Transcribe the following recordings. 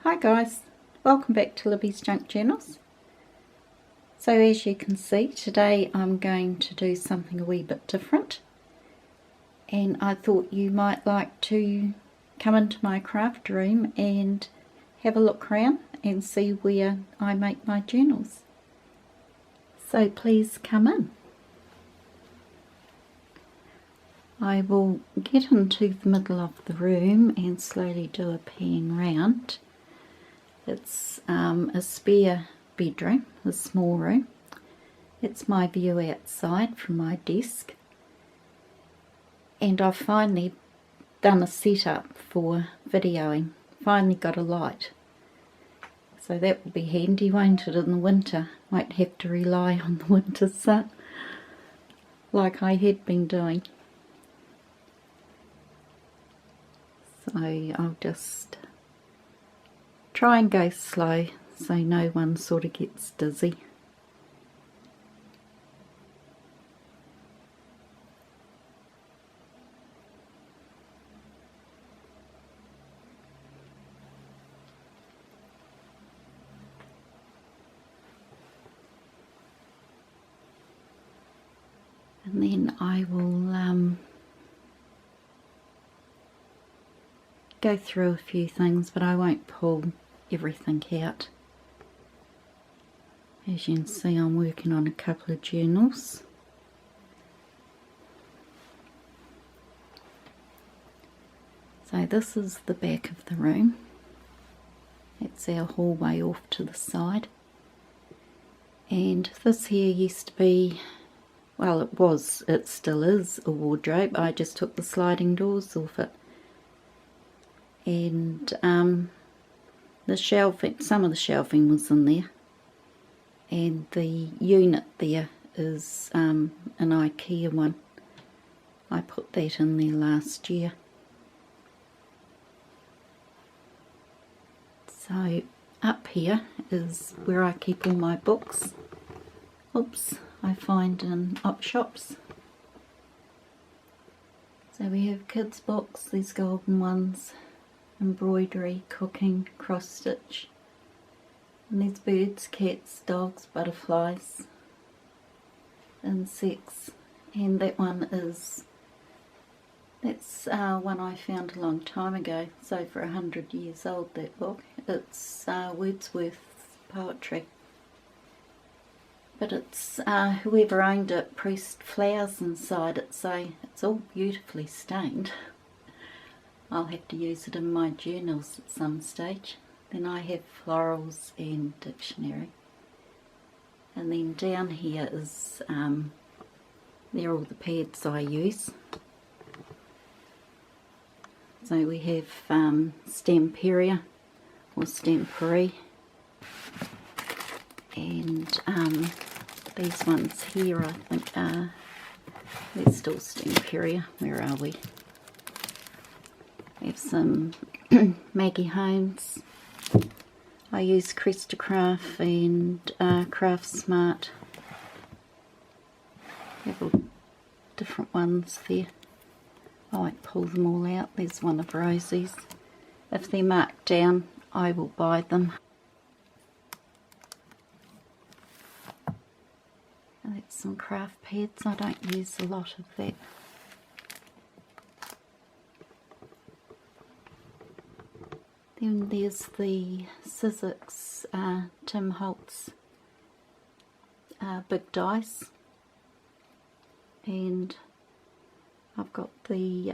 Hi guys, welcome back to Libby's Junk Journals. So as you can see, today I'm going to do something a wee bit different, and I thought you might like to come into my craft room and have a look around and see where I make my journals. So please come in. I will get into the middle of the room and slowly do a pan round. It's a spare bedroom, a small room. It's my view outside from my desk, and I've finally done a setup for videoing. Finally got a light, so that will be handy, won't it, in the winter? Won't have to rely on the winter sun like I had been doing. So I'll just try and go slow so no one sort of gets dizzy. And then I will go through a few things, but I won't pull everything out. As you can see, I'm working on a couple of journals. So this is the back of the room. It's our hallway off to the side. And this here used to be, well, it still is a wardrobe. I just took the sliding doors off it. And the shelving, some of the shelving was in there. And the unit there is an IKEA one. I put that in there last year. So up here is where I keep all my books. Oops, I find in op shops. So we have kids' books, these golden ones, embroidery, cooking, cross stitch. And there's birds, cats, dogs, butterflies, insects, and that one is, that's one I found a long time ago, so for 100 years old, that book. It's Wordsworth's poetry, but it's whoever owned it pressed flowers inside it, so it's all beautifully stained. I'll have to use it in my journals at some stage. Then I have florals and dictionary. And then down here is, they're all the pads I use. So we have Stamperia or Stampery. And these ones here, I think, they're still Stamperia. Where are we? We have some Maggie Holmes. I use Crestacraft and Craft Smart. Have all different ones there. I won't pull them all out. There's one of Rosie's. If they're marked down, I will buy them. And that's some craft pads. I don't use a lot of that. Then there's the Sizzix Tim Holtz big dice, and I've got the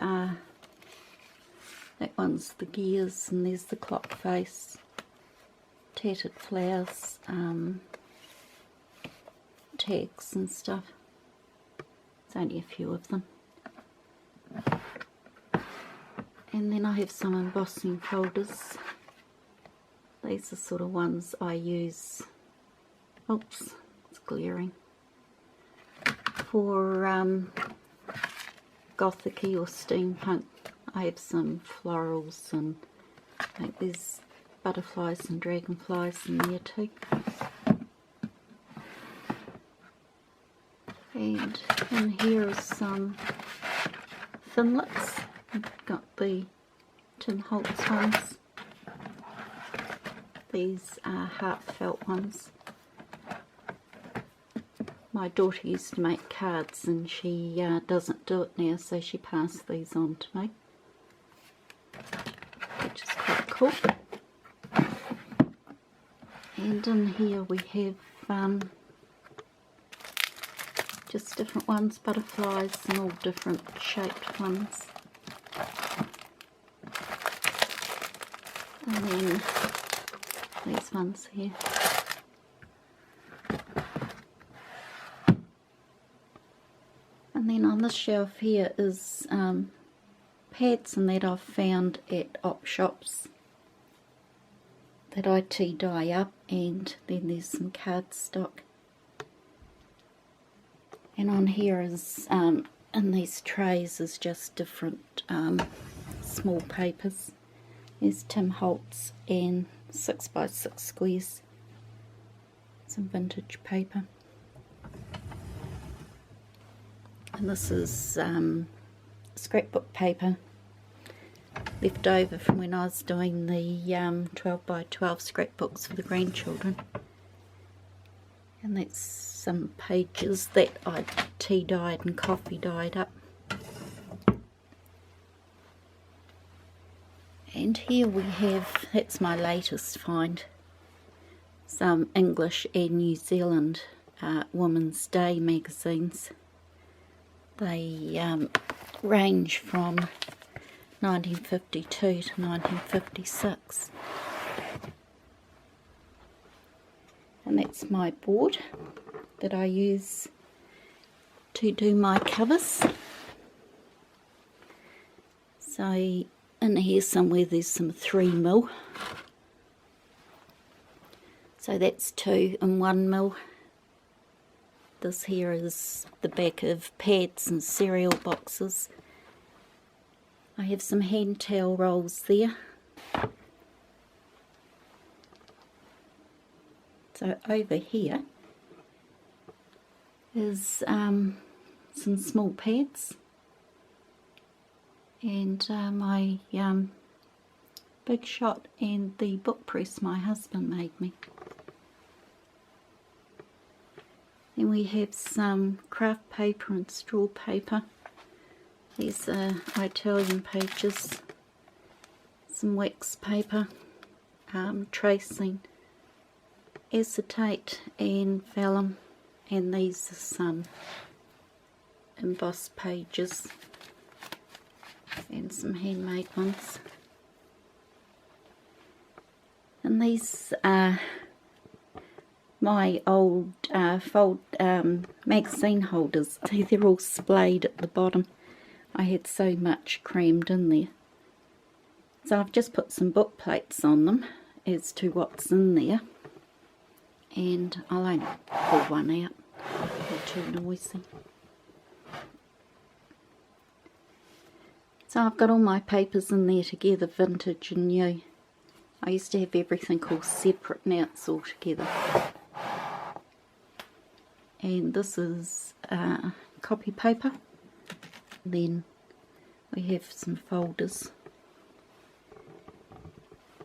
that one's the gears, and there's the clock face, tattered flowers, tags and stuff. There's only a few of them. And then I have some embossing folders. These are sort of ones I use, oops, it's glaring, for gothic-y or steampunk. I have some florals, and I think there's butterflies and dragonflies in there too. And in here is some Finlets. I've got the Tim Holtz ones. These are heartfelt ones. My daughter used to make cards and she doesn't do it now, so she passed these on to me, which is quite cool. And in here we have just different ones, butterflies and all different shaped ones. And then these ones here. And then on this shelf here is pads and that I've found at op shops that I tea dye up, and then there's some cardstock. And on here is, in these trays is just different small papers. There's Tim Holtz and 6x6 squares, some vintage paper. And this is scrapbook paper left over from when I was doing the 12x12 scrapbooks for the grandchildren. And that's some pages that I tea dyed and coffee dyed up. And here we have, that's my latest find, some English and New Zealand Women's Day magazines. They range from 1952 to 1956. And that's my board that I use to do my covers. So in here somewhere there's some 3mm. So that's 2 and 1mm. This here is the back of pads and cereal boxes. I have some hand towel rolls there. So over here is some small pads and my Big Shot and the book press my husband made me. Then we have some craft paper and straw paper. These are Italian pages, some wax paper, tracing, acetate and vellum, and these are some embossed pages and some handmade ones. And these are my old fold magazine holders. They're all splayed at the bottom. I had so much crammed in there. So I've just put some book plates on them as to what's in there. And I'll only pull one out. They're too noisy. So I've got all my papers in there together, vintage and new. I used to have everything all separate, now it's all together. And this is copy paper. Then we have some folders.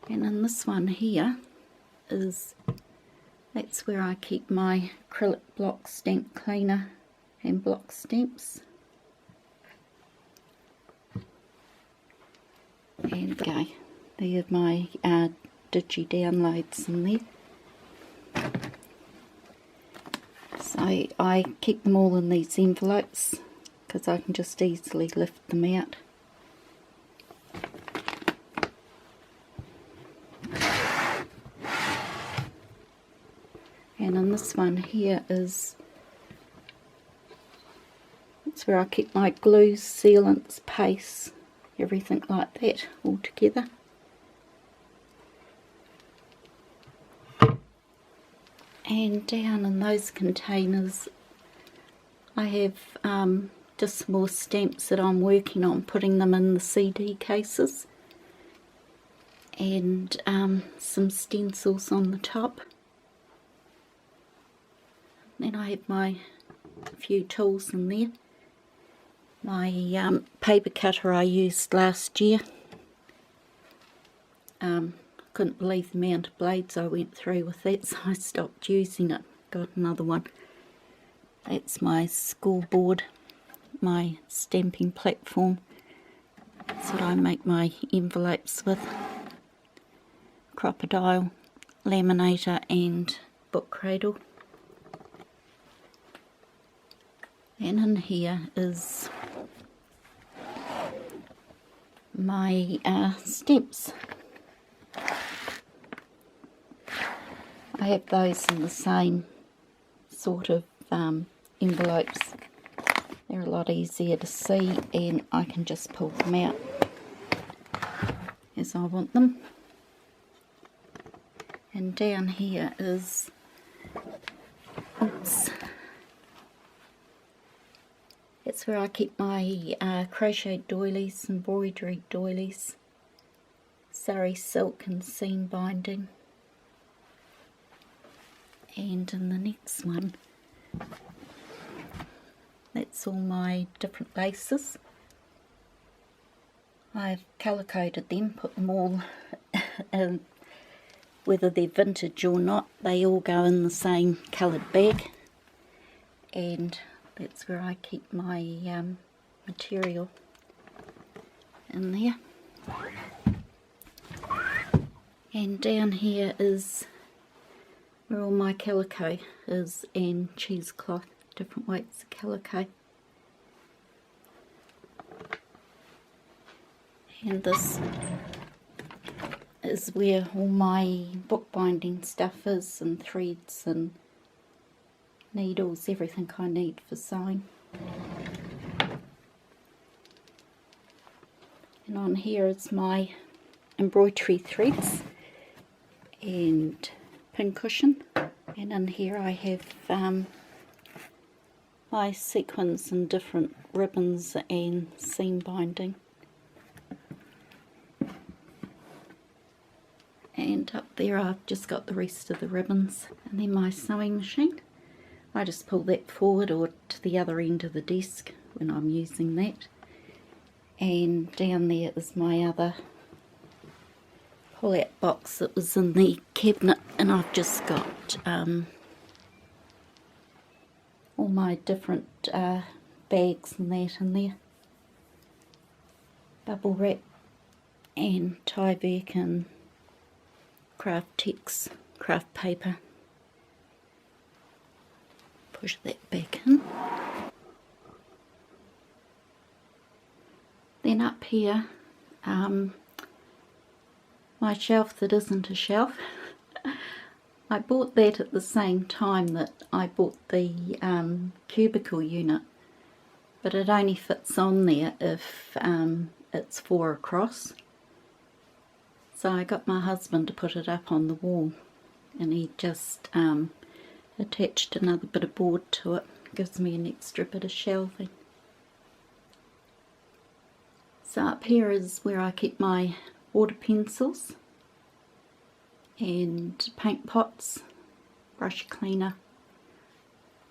And in this one here is, that's where I keep my acrylic block stamp cleaner and block stamps. And okay, there are my digi downloads in there. So I keep them all in these envelopes because I can just easily lift them out. And in this one here is, that's where I keep my glues, sealants, paste, everything like that all together. And down in those containers I have just more stamps that I'm working on putting them in the CD cases, and some stencils on the top. Then I have my few tools in there. My paper cutter I used last year because couldn't believe the amount of blades I went through with that, so I stopped using it. Got another one. That's my scoreboard, my stamping platform. That's what I make my envelopes with. Crocodile, laminator and book cradle. And in here is my stamps. I have those in the same sort of envelopes. They're a lot easier to see and I can just pull them out as I want them. And down here is, oops, that's where I keep my crocheted doilies, embroidery doilies, sari silk and seam binding. And in the next one, that's all my different laces. I've calicoed them, put them all in, whether they're vintage or not, they all go in the same coloured bag, and that's where I keep my material in there. And down here is where all my calico is, and cheesecloth, different weights of calico. And this is where all my bookbinding stuff is, and threads and needles, everything I need for sewing. And on here is my embroidery threads and pincushion, and in here I have my sequins and different ribbons and seam binding. And up there I've just got the rest of the ribbons, and then my sewing machine. I just pull that forward or to the other end of the desk when I'm using that. And down there is my other pull-out box that was in the cabinet, and I've just got all my different bags and that in there. Bubble wrap and Tyvek and craft tex, craft paper. Push that back in. Then up here, my shelf that isn't a shelf. I bought that at the same time that I bought the cubicle unit, but it only fits on there if it's 4 across. So I got my husband to put it up on the wall, and he just attached another bit of board to it. Gives me an extra bit of shelving. So up here is where I keep my water pencils and paint pots, brush cleaner,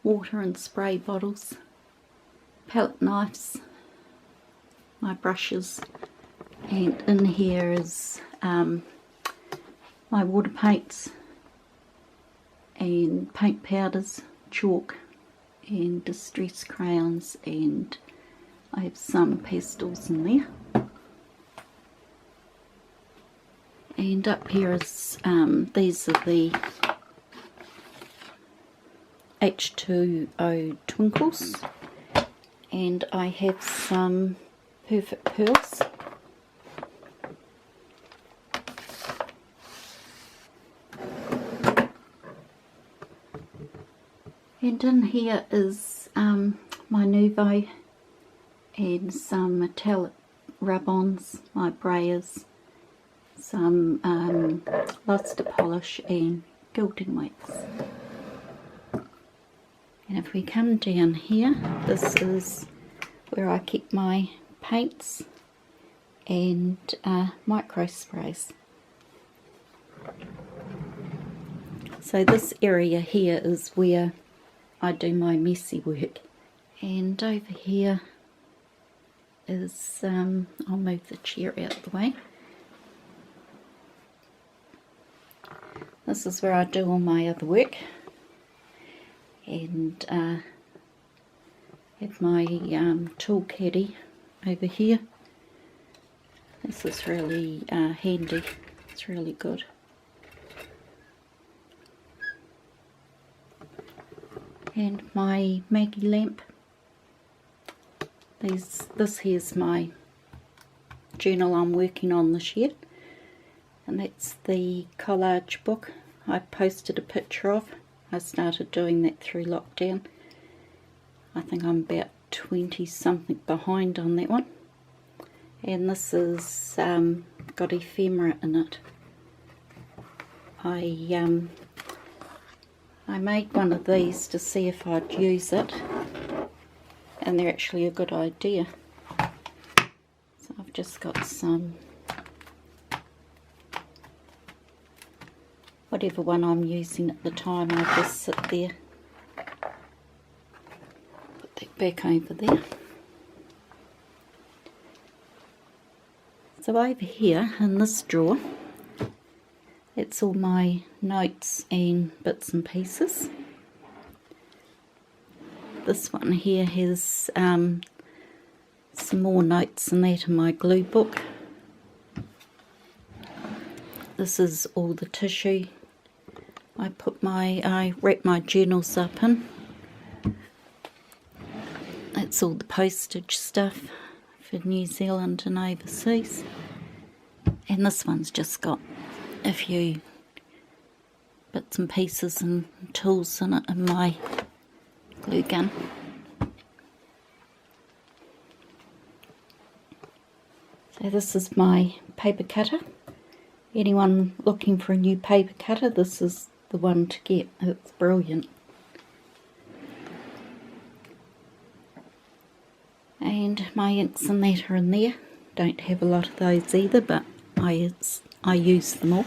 water and spray bottles, palette knives, my brushes, and in here is my water paints and paint powders, chalk and distress crayons, and I have some pastels in there. And up here is, these are the H2O twinkles, and I have some perfect pearls. And in here is my Nouveau and some metallic rub-ons, my brayers, some luster polish and gilding wax. And if we come down here, this is where I keep my paints and micro sprays. So this area here is where I do my messy work, and over here is, I'll move the chair out of the way, This is where I do all my other work, and have my tool caddy over here. This is really handy, it's really good. And my Maggie lamp. This here's my journal I'm working on this year, and that's the collage book I posted a picture of. I started doing that through lockdown. I think I'm about 20 something behind on that one. And this is got ephemera in it. I made one of these to see if I'd use it, and they're actually a good idea. So I've just got some, whatever one I'm using at the time, I just sit there, put that back over there. So over here in this drawer, it's all my notes and bits and pieces. This one here has some more notes and that in my glue book. This is all the tissue I wrap my journals up in. That's all the postage stuff for New Zealand and overseas. And this one's just got a few bits and pieces and tools in it, and my glue gun. So this is my paper cutter. Anyone looking for a new paper cutter, this is the one to get. It's brilliant. And my inks and that are in there. Don't have a lot of those either, but I use them all.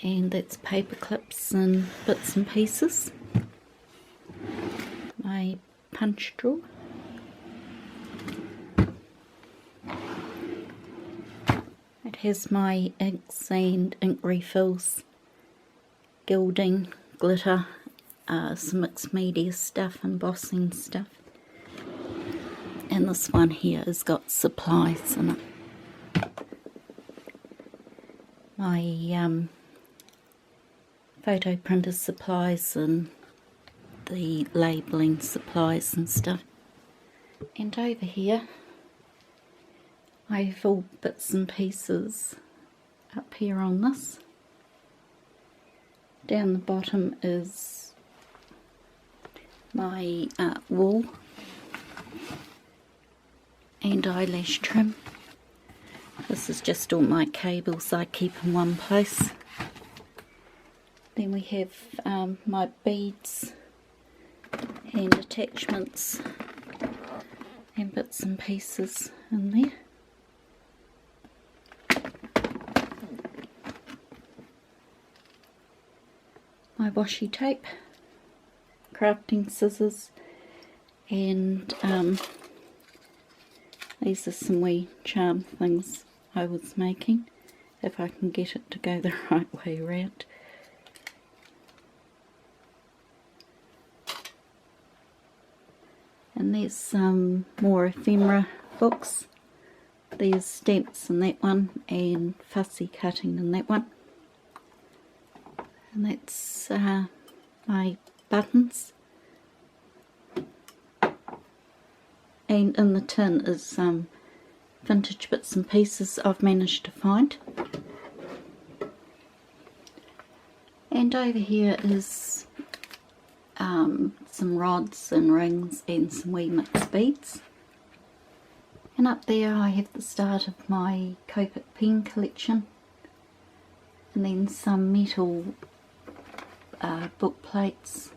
And that's paper clips and bits and pieces. My punch drawer. It has my inks and ink refills, gilding, glitter, some mixed media stuff, embossing stuff. And this one here has got supplies in it. My photo printer supplies and the labelling supplies and stuff. And over here I have all bits and pieces up here on this. Down the bottom is my wool and eyelash trim. This is just all my cables I keep in one place. Then we have my beads and attachments and bits and pieces in there. My washi tape, crafting scissors, and these are some wee charm things I was making, if I can get it to go the right way around. And there's some more ephemera books. There's stamps in that one and fussy cutting in that one. And that's my buttons. And in the tin is some vintage bits and pieces I've managed to find. And over here is some rods and rings and some wee mixed beads. And up there I have the start of my Copic pen collection, and then some metal book plates,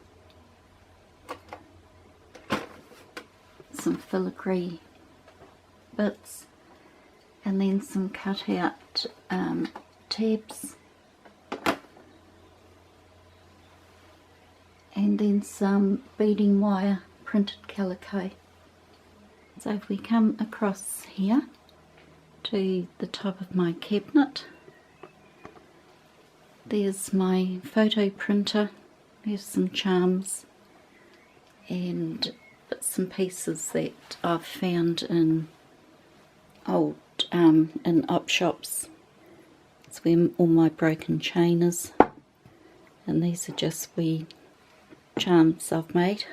some filigree bits, and then some cut out tabs, and then some beading wire printed calico. So if we come across here to the top of my cabinet, There's my photo printer. There's some charms and bits and pieces that I've found in old in op shops. It's where all my broken chain is, and these are just wee charms I've made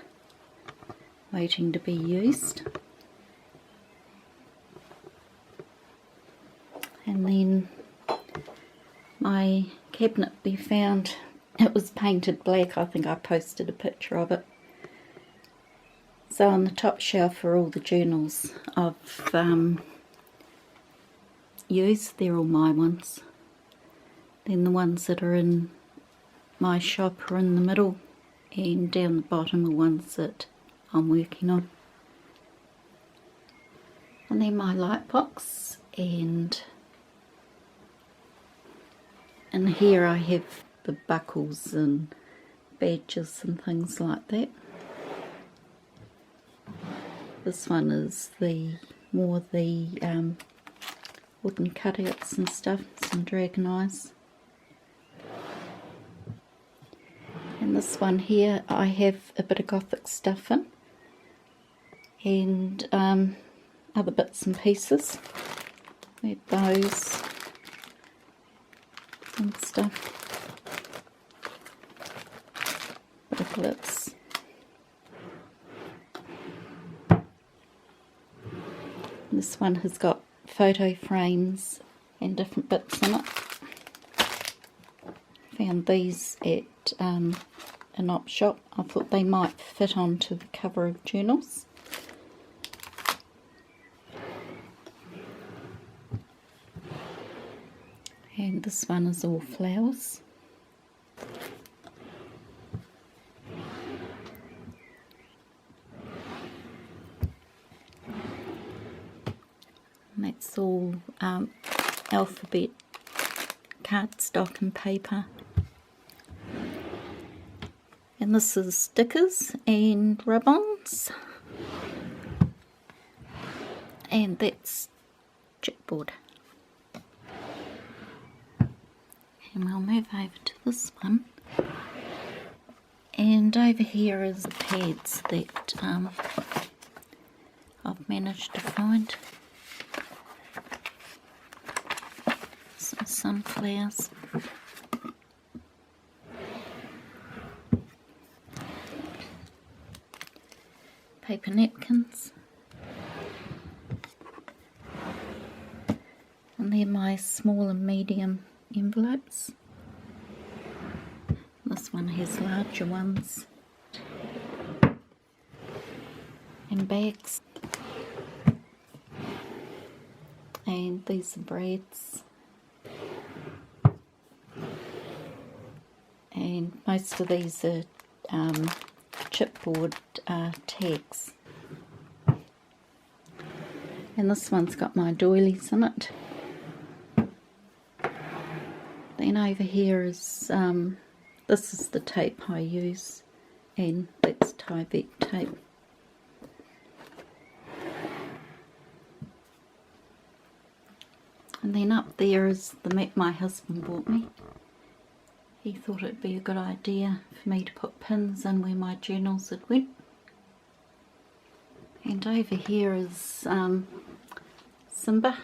waiting to be used. And then my cabinet we found, it was painted black. I think I posted a picture of it. So on the top shelf are all the journals I've used. They're all my ones. Then the ones that are in my shop are in the middle, and down the bottom are ones that I'm working on. And then my light box, and in here I have the buckles and badges and things like that. This one is more the wooden cutouts and stuff, some dragon eyes. And this one here I have a bit of gothic stuff in, and other bits and pieces, with bows and stuff, booklets. This one has got photo frames and different bits in it. Found these at an op shop. I thought they might fit onto the cover of journals. And this one is all flowers. And that's all alphabet cardstock and paper. And this is stickers and rub-ons. And that's chipboard. And we'll move over to this one. And over here is the pads that I've managed to find. Some sunflowers. Paper napkins. And they're my small and medium envelopes. This one has larger ones. And bags. And these are breads. And most of these are chipboard tags. And this one's got my doilies in it. Then over here is, this is the tape I use, and that's Tyvek tape. And then up there is the map my husband bought me. He thought it'd be a good idea for me to put pins in where my journals had went. And over here is Simba,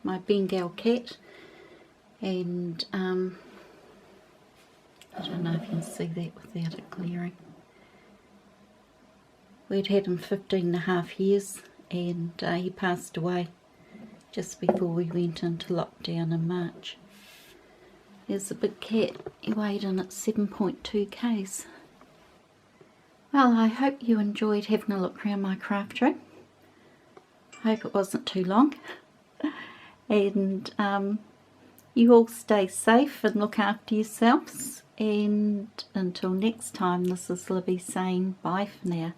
my Bengal cat, and I don't know if you can see that without it glaring. We'd had him 15.5 years, and he passed away just before we went into lockdown in March. There's a big cat. He weighed in at 7.2 kgs. Well, I hope you enjoyed having a look around my craft room. I hope it wasn't too long. And you all stay safe and look after yourselves. And until next time, this is Libby saying bye for now.